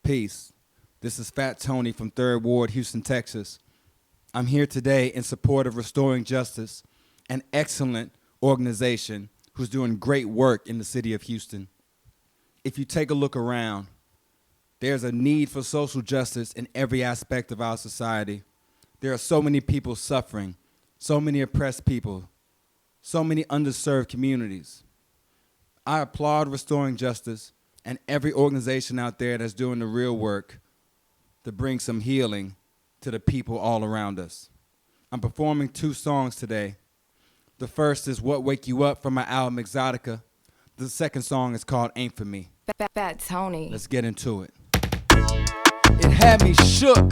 Peace. This is Fat Tony from 3rd Ward, Houston, Texas. I'm here today in support of Restoring Justice, an excellent organization who's doing great work in the city of Houston. If you take a look around, there's a need for social justice in every aspect of our society. There are so many people suffering, so many oppressed people, so many underserved communities. I applaud Restoring Justice and every organization out there that's doing the real work to bring some healing to the people all around us. I'm performing 2 songs today. The first is What Wake You Up from my album Exotica. The second song is called Ain't For Me. Fat Tony. Let's get into it. It had me shook,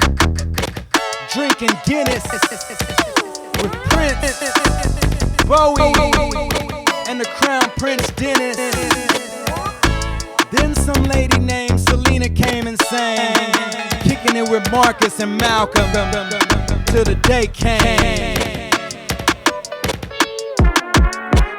drinking Guinness with Prince, Bowie, and the Crown Prince Dennis. Then some lady named Selena came and sang, kicking it with Marcus and Malcolm, till the day came.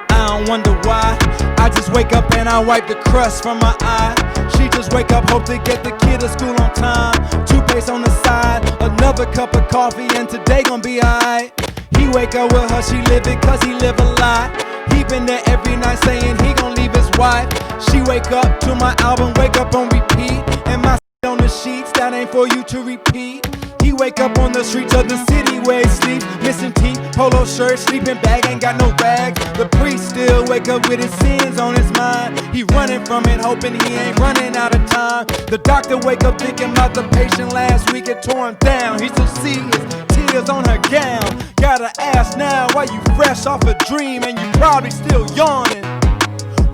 I don't wonder why, I just wake up and I wipe the crust from my eye. She just wake up, hope to get the kid to school on time. Toothpaste on the side, another cup of coffee, and today gon' be alright. He wake up with her, she live it cause he live a lie. He been there every night saying he gon' leave his wife. She wake up to my album, wake up on repeat, and my on the sheets, that ain't for you to repeat. He wake up on the streets of the city where he sleep, missing teeth, polo shirt, sleeping bag, ain't got no rags. The priest still wake up with his sins on his mind. He running from it, hoping he ain't running out of time. The doctor wake up thinking about the patient last week, it tore him down. He still see his tears on her gown. Gotta ask now, why you fresh off a dream and you probably still yawning?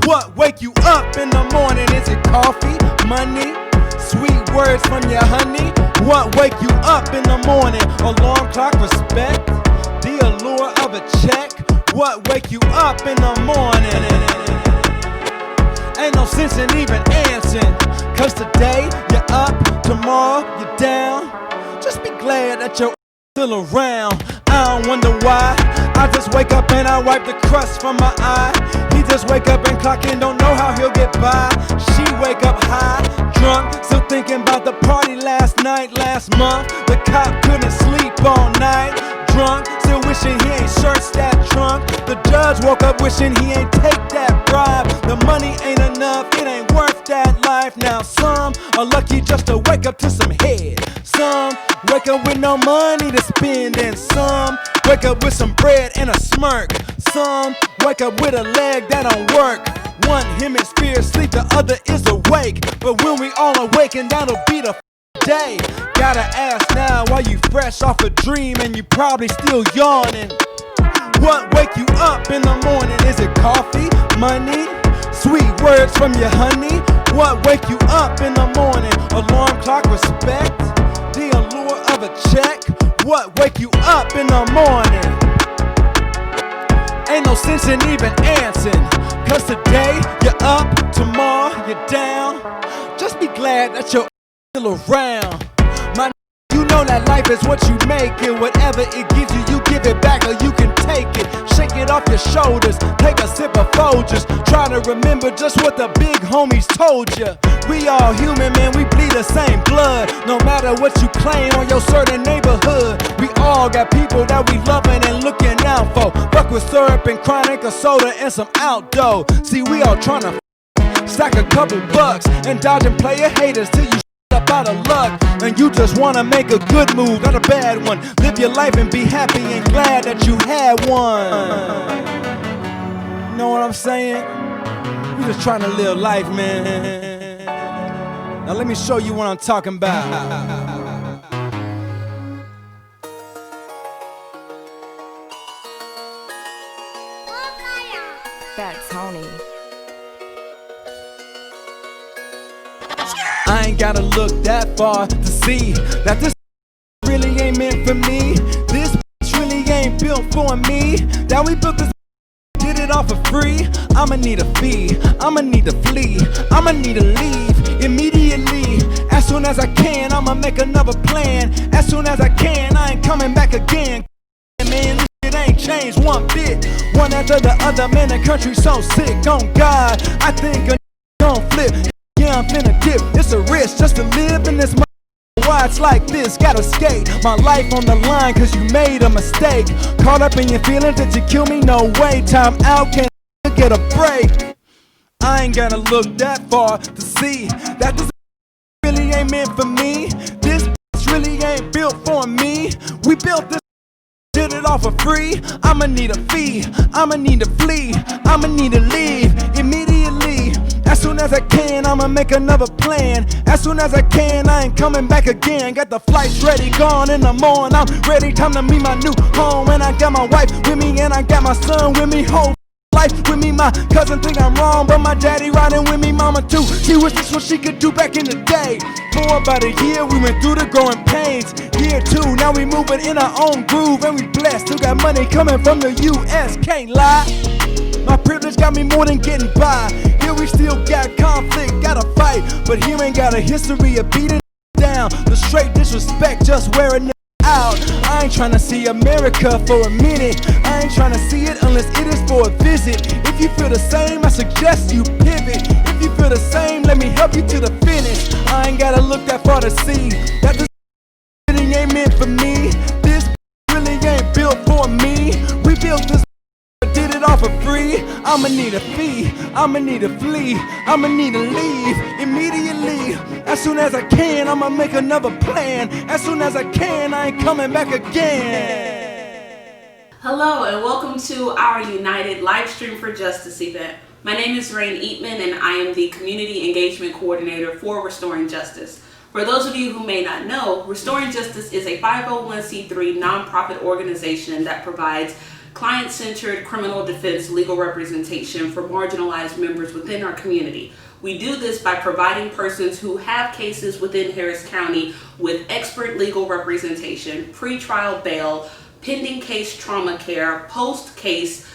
What wake you up in the morning? Is it coffee, money, sweet words from your honey? What wake you up in the morning? Alarm clock, respect, the allure of a check. What wake you up in the morning? Ain't no sense in even answering, cause today you're up, tomorrow you're down. Just be glad that you're still around. I don't wonder why, I just wake up and I wipe the crust from my eye. He just wake up and clock in, don't know how he'll get by. She wake up high, drunk, still thinking about the party last night, last month. The cop couldn't sleep all night, drunk, still wishing he ain't searched that trunk. The judge woke up wishing he ain't take that bribe. The money ain't enough, it ain't worth that life. Now some are lucky just to wake up to some head. Some wake up with no money to spend, and some wake up with some bread and a smirk. Some wake up with a leg that don't work. One hemisphere sleep, the other is awake. But when we all awaken, that'll be the day. Gotta ask now, why you fresh off a dream and you probably still yawning? What wake you up in the morning? Is it coffee, money, sweet words from your honey? What wake you up in the morning? Alarm clock, respect, the allure of a check. What wake you up in the morning? Ain't no sense in even answering, cause today you're up, tomorrow you're down. Just be glad that you're still around. My you know that life is what you make it. Whatever it gives you, you give it back or you can take it. Shake it off your shoulders, take a sip of Folgers. Try to remember just what the big homies told you. We all human, man, we bleed the same blood. No matter what you claim on your certain neighborhood, we all got people that we loving and looking out for. Fuck with syrup and chronic, a soda and some outdoor. See, we all tryna stack a couple bucks and dodging player haters till you up out of luck, and you just wanna make a good move, not a bad one. Live your life and be happy and glad that you had one. You know what I'm saying? We just trying to live life, man. Now let me show you what I'm talking about. Fat Tony. I ain't gotta look that far to see that this really ain't meant for me. This really ain't built for me. That we built this, did it all for free. I'ma need a fee, I'ma need to flee, I'ma need to leave immediately. As soon as I can, I'ma make another plan. As soon as I can, I ain't coming back again. Man, this shit ain't changed one bit. One after the other, man, the country's so sick. On God, I think a gon' flip. Yeah, yeah, I'm finna dip. It's a risk just to live in this. Why it's like this, gotta skate my life on the line cause you made a mistake. Caught up in your feelings that you kill me, no way. Time out, can't get a break. I ain't gotta look that far to see that this really ain't meant for me. This really ain't built for me. We built this, did it all for free. I'ma need a fee, I'ma need to flee, I'ma need to leave immediately. As soon as I can, I'ma make another plan. As soon as I can, I ain't coming back again. Got the flights ready, gone in the morning. I'm ready, time to meet my new home. And I got my wife with me, and I got my son with me. Whole life with me, my cousin think I'm wrong, but my daddy riding with me, mama too. She wish this what she could do back in the day. For about a year, we went through the growing pains. Year two, now we moving in our own groove, and we blessed. Still got money coming from the U.S., can't lie. My privilege got me more than getting by. Here we still got conflict, gotta fight, but here ain't got a history of beating down. The straight disrespect, just wearing it out. I ain't tryna see America for a minute. I ain't tryna see it unless it is for a visit. If you feel the same, I suggest you pivot. If you feel the same, let me help you to the finish. I ain't gotta look that far to see that this really ain't meant for me. This really ain't built for me. We built this, did it all for free. I'ma need a fee, I'ma need to flee, I'ma need to leave immediately. As soon as I can, I'ma make another plan. As soon as I can, I ain't coming back again. Hello and welcome to our United Livestream for Justice event. My name is Rain Eatman and I am the Community Engagement Coordinator for Restoring Justice. For those of you who may not know, Restoring Justice is a 501c3 nonprofit organization that provides client-centered criminal defense legal representation for marginalized members within our community. We do this by providing persons who have cases within Harris County with expert legal representation, pretrial bail, pending case trauma care, post-case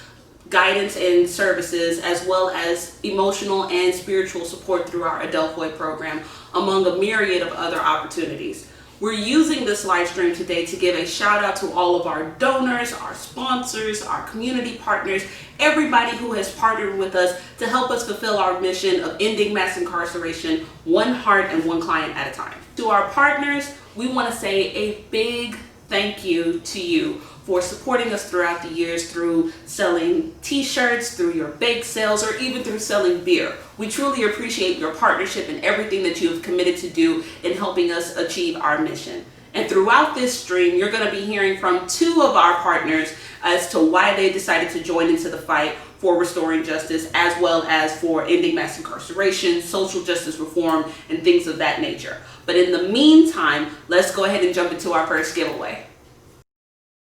guidance and services, as well as emotional and spiritual support through our adulthood program, among a myriad of other opportunities. We're using this live stream today to give a shout out to all of our donors, our sponsors, our community partners, everybody who has partnered with us to help us fulfill our mission of ending mass incarceration, one heart and one client at a time. To our partners, we want to say a big thank you to you for supporting us throughout the years through selling t-shirts, through your bake sales, or even through selling beer. We truly appreciate your partnership and everything that you have committed to do in helping us achieve our mission. And throughout this stream, you're going to be hearing from two of our partners as to why they decided to join into the fight for restoring justice, as well as for ending mass incarceration, social justice reform, and things of that nature. But in the meantime, let's go ahead and jump into our first giveaway.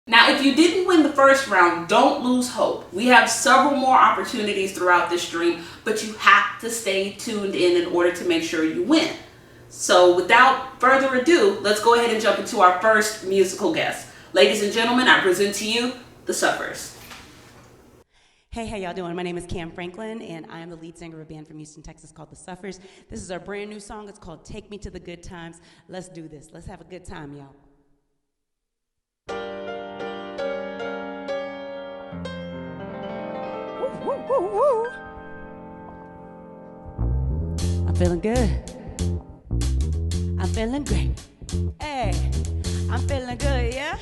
Now, if you didn't win the first round, don't lose hope. We have several more opportunities throughout this stream, but you have to stay tuned in order to make sure you win. So without further ado, let's go ahead and jump into our first musical guest. Ladies and gentlemen, I present to you the Suffers. Hey, how y'all doing? My name is Cam Franklin, and I am the lead singer of a band from Houston, Texas called The Suffers. This is our brand new song. It's called Take Me to the Good Times. Let's do this. Let's have a good time, y'all. Woo, woo, woo. I'm feeling good. I'm feeling great. Hey, I'm feeling good, yeah?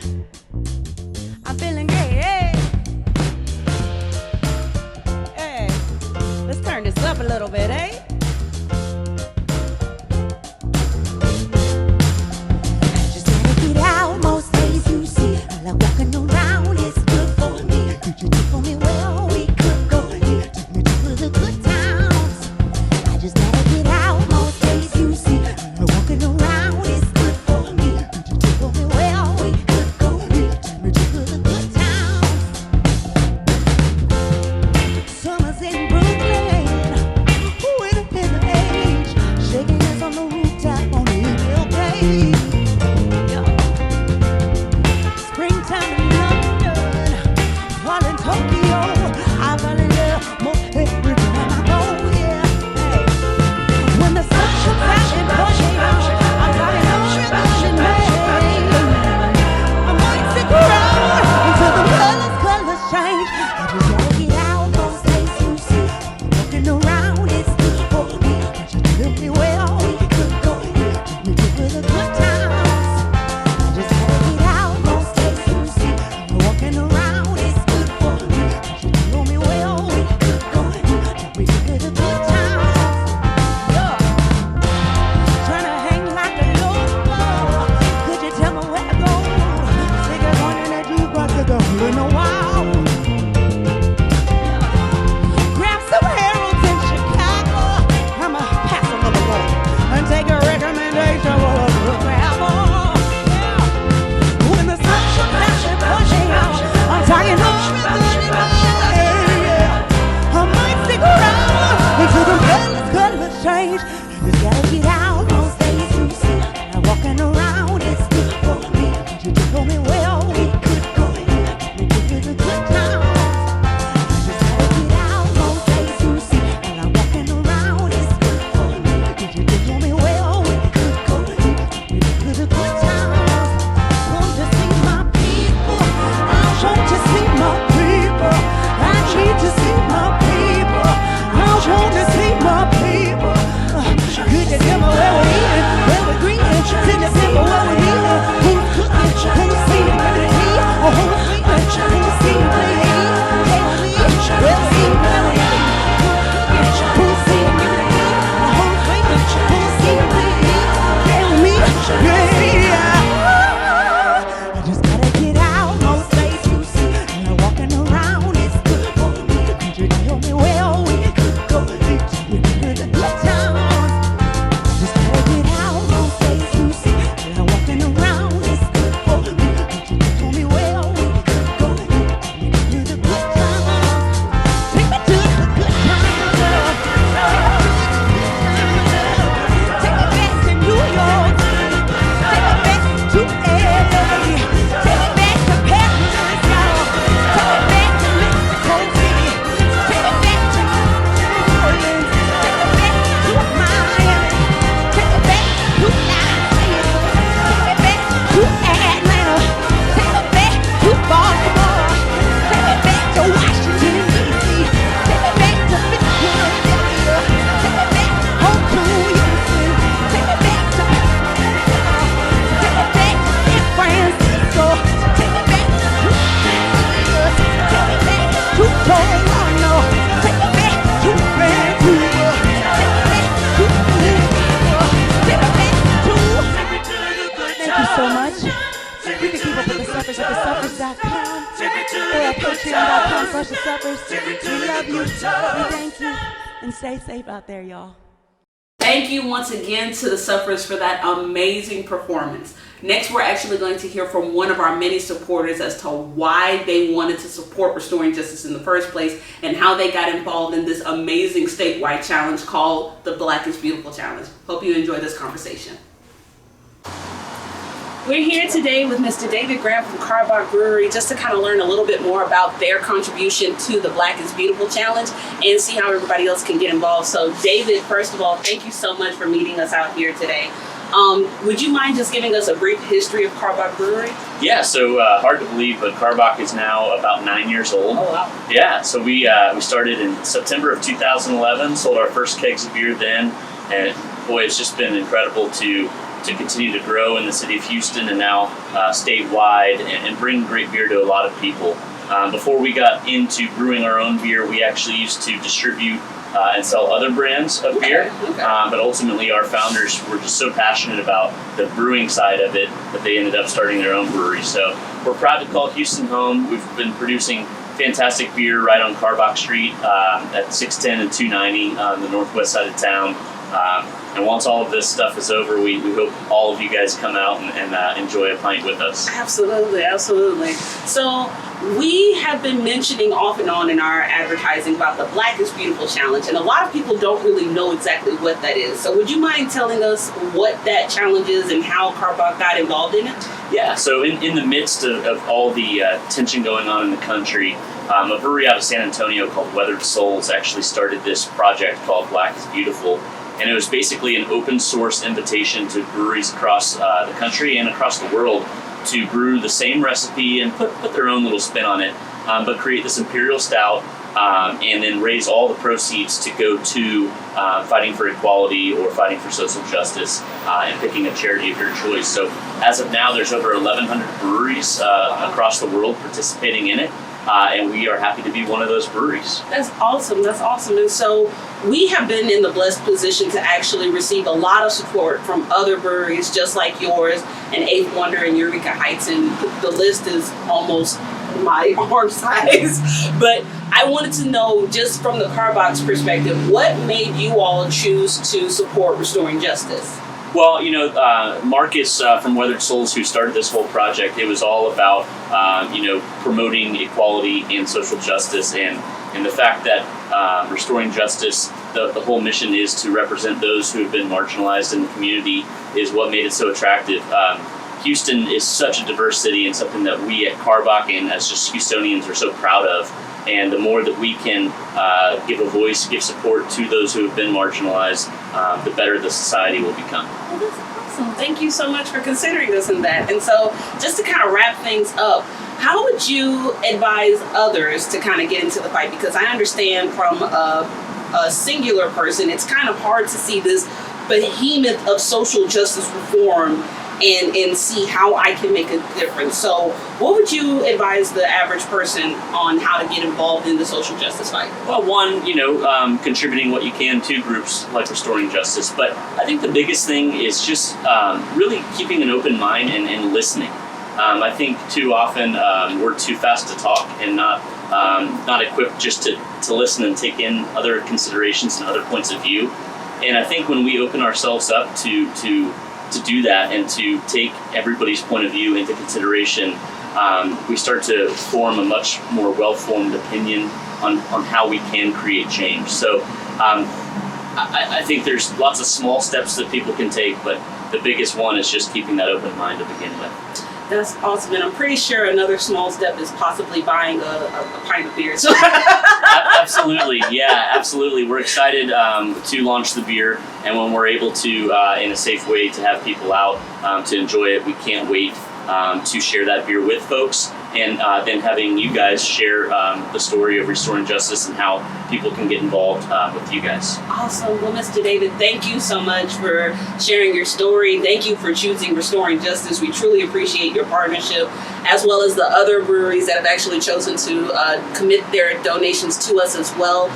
I'm feeling great, hey. Hey, let's turn this up a little bit, eh? Just gotta get out most days, you see. I love walking around, it's good for me. Could you do for me well? We could go here. Take me to the good times. I just gotta get out most days, you see. I love walking around, it's good for me. Could you do for me well? We could go here. Take me to the good times. Patreon.com/the Suffers. We love you. We thank you. And stay safe out there, y'all. Thank you once again to the Sufferers for that amazing performance. Next, we're actually going to hear from one of our many supporters as to why they wanted to support Restoring Justice in the first place and how they got involved in this amazing statewide challenge called the Black is Beautiful Challenge. Hope you enjoy this conversation. We're here today with Mr. David Graham from Karbach Brewery just to kind of learn a little bit more about their contribution to the Black is Beautiful Challenge and see how everybody else can get involved. So David, first of all, thank you so much for meeting us out here today. Would you mind just giving us a brief history of Karbach Brewery? Yeah, so hard to believe, but Karbach is now about 9 years old. Oh, wow. Yeah, so we started in September of 2011, sold our first kegs of beer then, and boy, it's just been incredible to continue to grow in the city of Houston and now statewide and bring great beer to a lot of people. Before we got into brewing our own beer, we actually used to distribute and sell other brands of beer. But ultimately our founders were just so passionate about the brewing side of it that they ended up starting their own brewery. So we're proud to call Houston home. We've been producing fantastic beer right on Karbach Street at 610 and 290 on the northwest side of town. And once all of this stuff is over, we hope all of you guys come out and enjoy a pint with us. Absolutely, absolutely. So we have been mentioning off and on in our advertising about the Black is Beautiful Challenge, and a lot of people don't really know exactly what that is. So would you mind telling us what that challenge is and how Karbach got involved in it? Yeah, so in the midst of all the tension going on in the country, a brewery out of San Antonio called Weathered Souls actually started this project called Black is Beautiful. And it was basically an open source invitation to breweries across the country and across the world to brew the same recipe and put their own little spin on it, but create this imperial stout and then raise all the proceeds to go to fighting for equality or fighting for social justice and picking a charity of your choice. So as of now, there's over 1,100 breweries across the world participating in it. And we are happy to be one of those breweries. That's awesome. That's awesome. And so we have been in the blessed position to actually receive a lot of support from other breweries just like yours and Eighth Wonder and Eureka Heights. And the list is almost my arm size. But I wanted to know, just from the Karbach's perspective, what made you all choose to support Restoring Justice? Well, Marcus from Weathered Souls, who started this whole project, it was all about, promoting equality and social justice, and the fact that Restoring Justice, the whole mission is to represent those who have been marginalized in the community, is what made it so attractive. Houston is such a diverse city and something that we at Karbach and as just Houstonians are so proud of. And the more that we can give a voice, give support to those who have been marginalized, the better the society will become. Well, that's awesome. Thank you so much for considering us in that. And so just to kind of wrap things up, how would you advise others to kind of get into the fight? Because I understand from a singular person, it's kind of hard to see this behemoth of social justice reform and see how I can make a difference. So what would you advise the average person on how to get involved in the social justice fight? Well, one, contributing what you can to groups like Restoring Justice. But I think the biggest thing is just really keeping an open mind and listening. I think too often we're too fast to talk and not equipped just to listen and take in other considerations and other points of view. And I think when we open ourselves up to do that and to take everybody's point of view into consideration, we start to form a much more well-formed opinion on how we can create change. So I think there's lots of small steps that people can take, but the biggest one is just keeping that open mind to begin with. That's awesome, and I'm pretty sure another small step is possibly buying a pint of beer. So Absolutely, yeah, absolutely. We're excited to launch the beer, and when we're able to, in a safe way, to have people out to enjoy it, we can't wait to share that beer with folks, and then having you guys share the story of Restoring Justice and how people can get involved with you guys. Awesome. Well, Mr. David, thank you so much for sharing your story. Thank you for choosing Restoring Justice. We truly appreciate your partnership, as well as the other breweries that have actually chosen to commit their donations to us as well.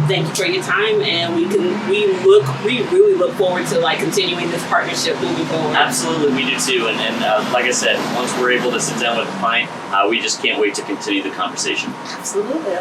Thank you for your time, and we really look forward to continuing this partnership moving forward. Absolutely, we do too. And like I said, once we're able to sit down with a pint we just can't wait to continue the conversation. Absolutely.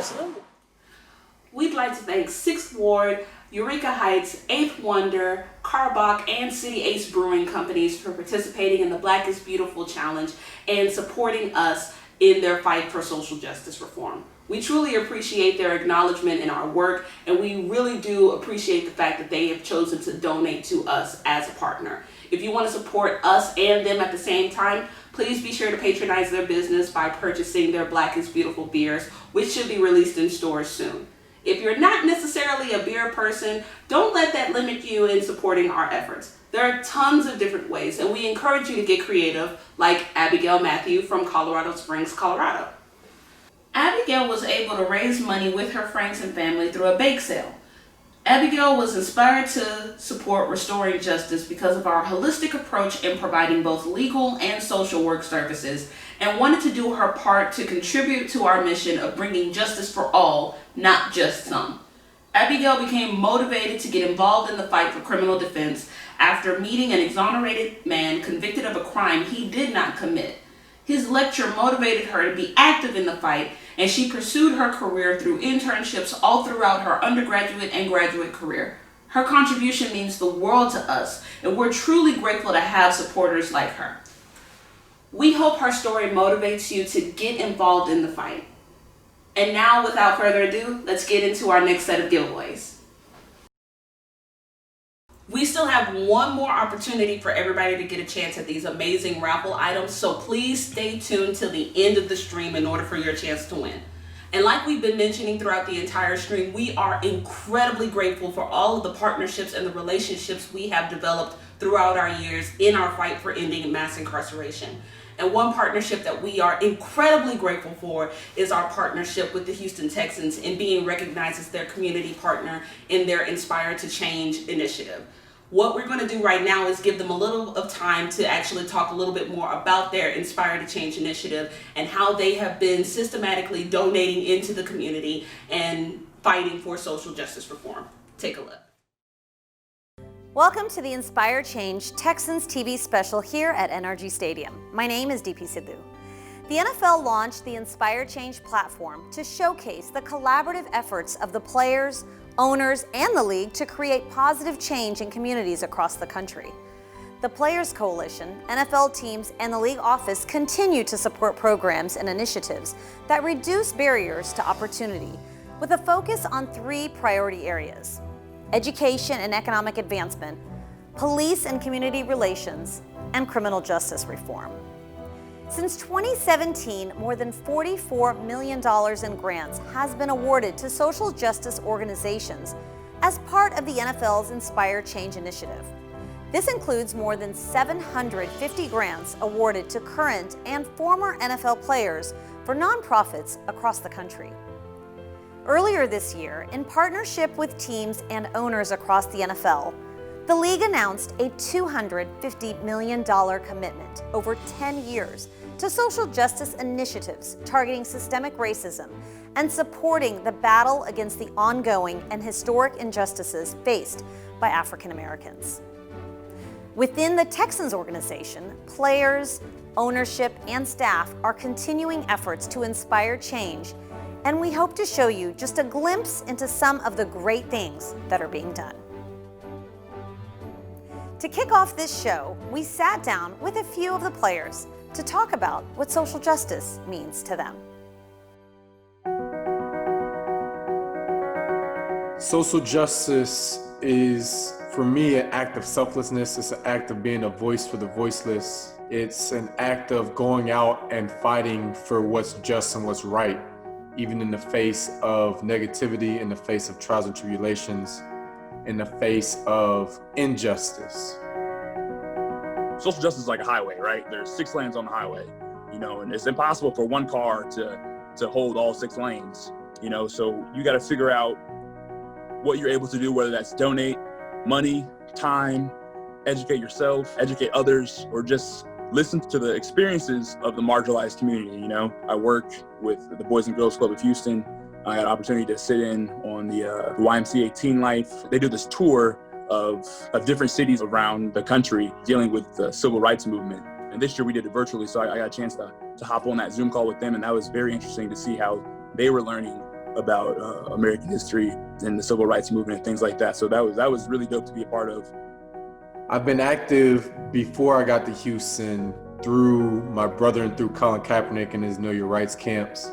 We'd like to thank 6th Ward, Eureka Heights, 8th Wonder, Karbach, and City Ace Brewing companies for participating in the Black is Beautiful Challenge and supporting us in their fight for social justice reform. We truly appreciate their acknowledgement in our work, and we really do appreciate the fact that they have chosen to donate to us as a partner. If you want to support us and them at the same time, please be sure to patronize their business by purchasing their Black is Beautiful beers, which should be released in stores soon. If you're not necessarily a beer person, don't let that limit you in supporting our efforts. There are tons of different ways, and we encourage you to get creative, like Abigail Matthew from Colorado Springs, Colorado. Abigail was able to raise money with her friends and family through a bake sale. Abigail was inspired to support Restoring Justice because of our holistic approach in providing both legal and social work services, and wanted to do her part to contribute to our mission of bringing justice for all, not just some. Abigail became motivated to get involved in the fight for criminal defense after meeting an exonerated man convicted of a crime he did not commit. His lecture motivated her to be active in the fight, and she pursued her career through internships all throughout her undergraduate and graduate career. Her contribution means the world to us, and we're truly grateful to have supporters like her. We hope her story motivates you to get involved in the fight. And now, without further ado, let's get into our next set of giveaways. We still have one more opportunity for everybody to get a chance at these amazing raffle items, so please stay tuned till the end of the stream in order for your chance to win. And like we've been mentioning throughout the entire stream, we are incredibly grateful for all of the partnerships and the relationships we have developed throughout our years in our fight for ending mass incarceration. And one partnership that we are incredibly grateful for is our partnership with the Houston Texans in being recognized as their community partner in their Inspire to Change initiative. What we're going to do right now is give them a little of time to actually talk a little bit more about their Inspire to Change initiative and how they have been systematically donating into the community and fighting for social justice reform. Take a look. Welcome to the Inspire Change Texans TV special here at NRG Stadium. My name is DP Sidhu. The NFL launched the Inspire Change platform to showcase the collaborative efforts of the players, owners, and the league to create positive change in communities across the country. The Players Coalition, NFL teams, and the league office continue to support programs and initiatives that reduce barriers to opportunity with a focus on 3 priority areas: education and economic advancement, police and community relations, and criminal justice reform. Since 2017, more than $44 million in grants has been awarded to social justice organizations as part of the NFL's Inspire Change initiative. This includes more than 750 grants awarded to current and former NFL players for nonprofits across the country. Earlier this year, in partnership with teams and owners across the NFL, the league announced a $250 million commitment over 10 years to social justice initiatives targeting systemic racism and supporting the battle against the ongoing and historic injustices faced by African Americans. Within the Texans organization, players, ownership, and staff are continuing efforts to inspire change, and we hope to show you just a glimpse into some of the great things that are being done. To kick off this show, we sat down with a few of the players to talk about what social justice means to them. Social justice is, for me, an act of selflessness. It's an act of being a voice for the voiceless. It's an act of going out and fighting for what's just and what's right, even in the face of negativity, in the face of trials and tribulations, in the face of injustice. Social justice is like a highway, right? There's 6 lanes on the highway, and it's impossible for one car to hold all 6 lanes, so you got to figure out what you're able to do, whether that's donate money, time, educate yourself, educate others, or just listen to the experiences of the marginalized community. I work with the Boys and Girls Club of Houston. I had an opportunity to sit in on the YMCA Teen Life. They do this tour of different cities around the country dealing with the civil rights movement. And this year we did it virtually, so I got a chance to hop on that Zoom call with them, and that was very interesting to see how they were learning about American history and the civil rights movement and things like that. So that was really dope to be a part of. I've been active before I got to Houston through my brother and through Colin Kaepernick and his Know Your Rights camps.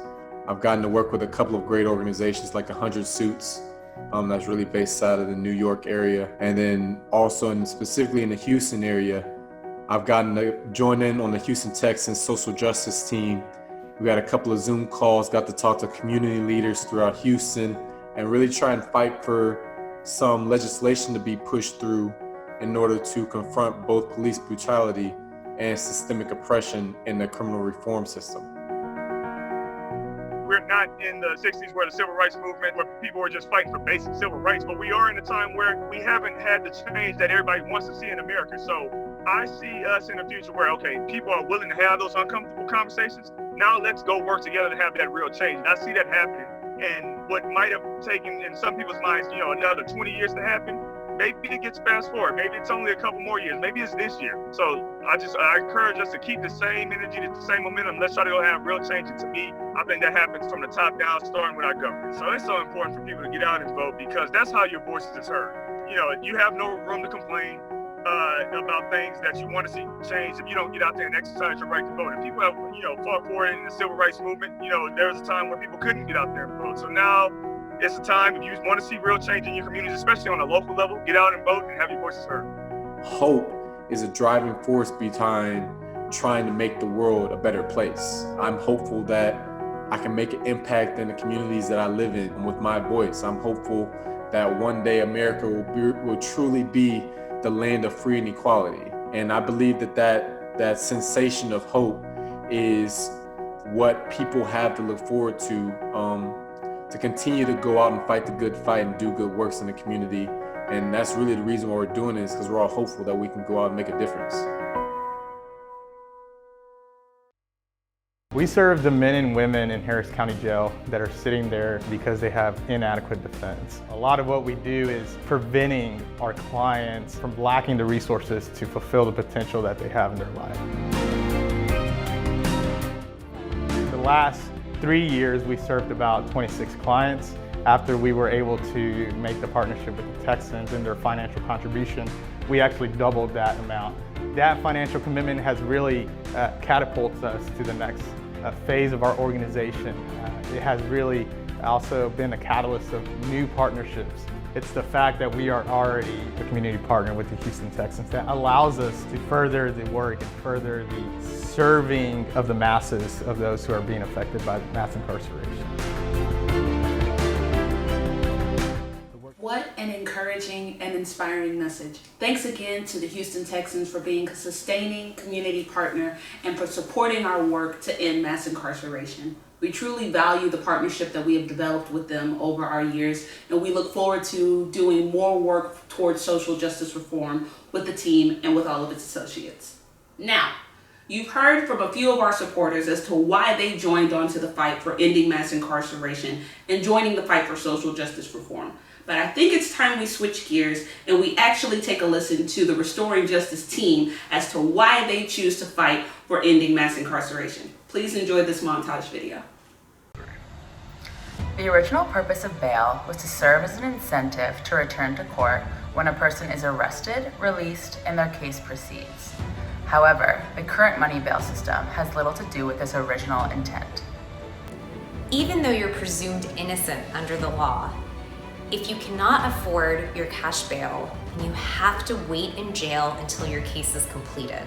I've gotten to work with a couple of great organizations like 100 Suits, that's really based out of the New York area. And then also specifically in the Houston area, I've gotten to join in on the Houston Texans social justice team. We had a couple of Zoom calls, got to talk to community leaders throughout Houston and really try and fight for some legislation to be pushed through in order to confront both police brutality and systemic oppression in the criminal reform system. We're not in the 60s where the civil rights movement, where people were just fighting for basic civil rights, but we are in a time where we haven't had the change that everybody wants to see in America. So I see us in the future where, okay, people are willing to have those uncomfortable conversations. Now let's go work together to have that real change. And I see that happening. And what might have taken in some people's minds, another 20 years to happen, maybe it gets fast forward. Maybe it's only a couple more years. Maybe it's this year. So I encourage us to keep the same energy, the same momentum. Let's try to go have real change. And to me, I think that happens from the top down, starting with our government. So it's so important for people to get out and vote, because that's how your voice is heard. You have no room to complain about things that you want to see change if you don't get out there and exercise your right to vote. And people have, fought for it in the civil rights movement. There was a time where people couldn't get out there and vote. So now it's a time, if you want to see real change in your communities, especially on a local level, get out and vote and have your voices heard. Hope is a driving force behind trying to make the world a better place. I'm hopeful that I can make an impact in the communities that I live in with my voice. I'm hopeful that one day America will truly be the land of free and equality. And I believe that sensation of hope is what people have to look forward to continue to go out and fight the good fight and do good works in the community. And that's really the reason why we're doing this, because we're all hopeful that we can go out and make a difference. We serve the men and women in Harris County Jail that are sitting there because they have inadequate defense. A lot of what we do is preventing our clients from lacking the resources to fulfill the potential that they have in their life. The last 3 years, we served about 26 clients. After we were able to make the partnership with the Texans and their financial contribution, we actually doubled that amount. That financial commitment has really catapulted us to the next phase of our organization. It has really also been a catalyst of new partnerships. It's the fact that we are already a community partner with the Houston Texans that allows us to further the work and further the serving of the masses of those who are being affected by mass incarceration. What an encouraging and inspiring message. Thanks again to the Houston Texans for being a sustaining community partner and for supporting our work to end mass incarceration. We truly value the partnership that we have developed with them over our years, and we look forward to doing more work towards social justice reform with the team and with all of its associates. Now, you've heard from a few of our supporters as to why they joined onto the fight for ending mass incarceration and joining the fight for social justice reform. But I think it's time we switch gears and we actually take a listen to the Restoring Justice team as to why they choose to fight for ending mass incarceration. Please enjoy this montage video. The original purpose of bail was to serve as an incentive to return to court when a person is arrested, released, and their case proceeds. However, the current money bail system has little to do with this original intent. Even though you're presumed innocent under the law, if you cannot afford your cash bail, then you have to wait in jail until your case is completed.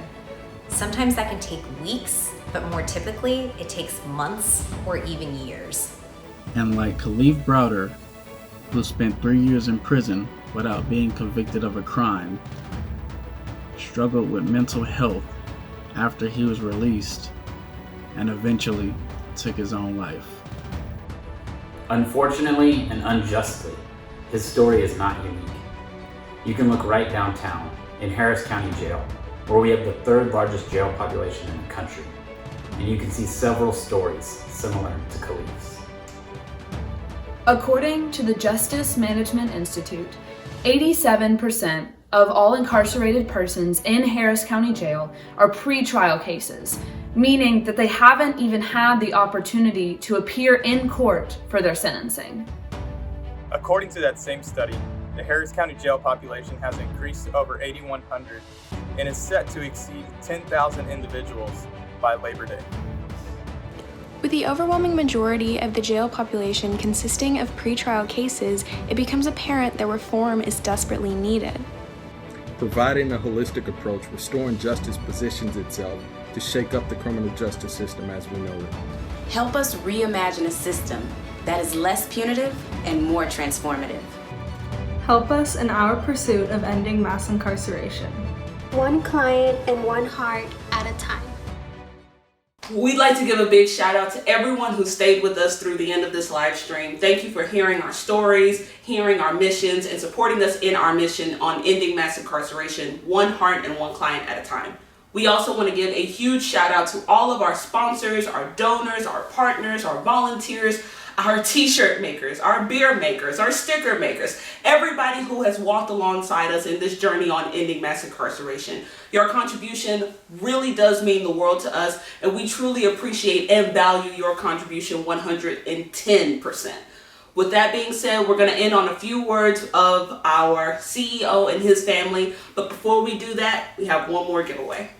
Sometimes that can take weeks, but more typically, it takes months or even years. And like Khalif Browder, who spent 3 years in prison without being convicted of a crime, struggled with mental health after he was released and eventually took his own life. Unfortunately and unjustly, his story is not unique. You can look right downtown in Harris County Jail, where we have the third largest jail population in the country, and you can see several stories similar to Khalif's. According to the Justice Management Institute, 87% of all incarcerated persons in Harris County Jail are pretrial cases, meaning that they haven't even had the opportunity to appear in court for their sentencing. According to that same study, the Harris County Jail population has increased to over 8,100 and is set to exceed 10,000 individuals by Labor Day. With the overwhelming majority of the jail population consisting of pretrial cases, it becomes apparent that reform is desperately needed. Providing a holistic approach, Restoring Justice positions itself to shake up the criminal justice system as we know it. Help us reimagine a system that is less punitive and more transformative. Help us in our pursuit of ending mass incarceration. One client and one heart at a time. We'd like to give a big shout out to everyone who stayed with us through the end of this live stream. Thank you for hearing our stories, hearing our missions, and supporting us in our mission on ending mass incarceration, one heart and one client at a time. We also want to give a huge shout out to all of our sponsors, our donors, our partners, our volunteers, our t-shirt makers, our beer makers, our sticker makers, everybody who has walked alongside us in this journey on ending mass incarceration. Your contribution really does mean the world to us, and we truly appreciate and value your contribution 110%. With that being said, we're going to end on a few words of our CEO and his family, but before we do that, we have one more giveaway.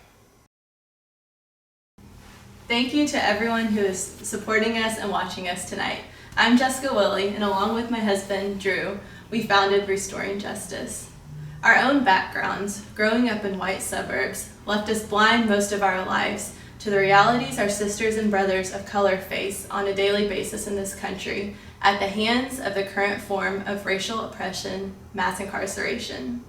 Thank you to everyone who is supporting us and watching us tonight. I'm Jessica Willie, and along with my husband, Drew, we founded Restoring Justice. Our own backgrounds, growing up in white suburbs, left us blind most of our lives to the realities our sisters and brothers of color face on a daily basis in this country at the hands of the current form of racial oppression, mass incarceration.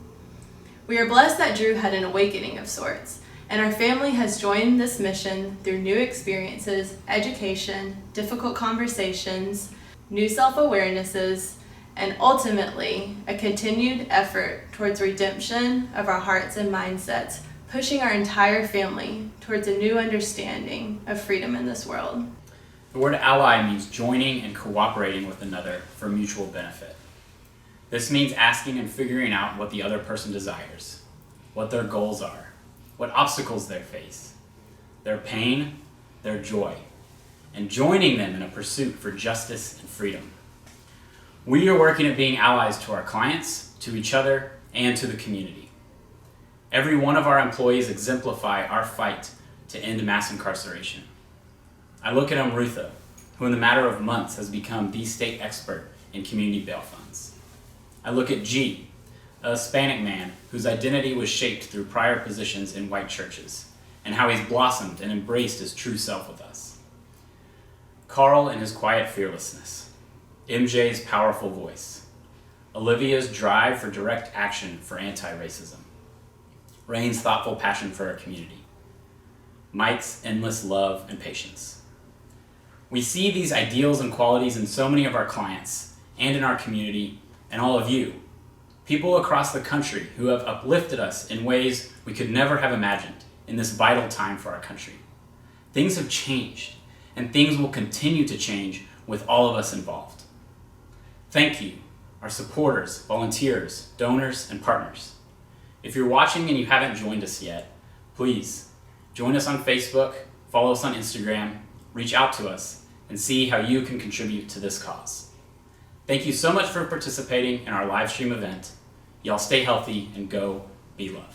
We are blessed that Drew had an awakening of sorts, and our family has joined this mission through new experiences, education, difficult conversations, new self-awarenesses, and ultimately a continued effort towards redemption of our hearts and mindsets, pushing our entire family towards a new understanding of freedom in this world. The word ally means joining and cooperating with another for mutual benefit. This means asking and figuring out what the other person desires, what their goals are, what obstacles they face, their pain, their joy, and joining them in a pursuit for justice and freedom. We are working at being allies to our clients, to each other, and to the community. Every one of our employees exemplify our fight to end mass incarceration. I look at Amrutha, who in the matter of months has become the state expert in community bail funds. I look at G, a Hispanic man whose identity was shaped through prior positions in white churches, and how he's blossomed and embraced his true self with us. Carl and his quiet fearlessness, MJ's powerful voice, Olivia's drive for direct action for anti-racism, Rain's thoughtful passion for our community, Mike's endless love and patience. We see these ideals and qualities in so many of our clients and in our community and all of you, people across the country who have uplifted us in ways we could never have imagined in this vital time for our country. Things have changed, and things will continue to change with all of us involved. Thank you, our supporters, volunteers, donors, and partners. If you're watching and you haven't joined us yet, please join us on Facebook, follow us on Instagram, reach out to us, and see how you can contribute to this cause. Thank you so much for participating in our live stream event. Y'all stay healthy and go be loved.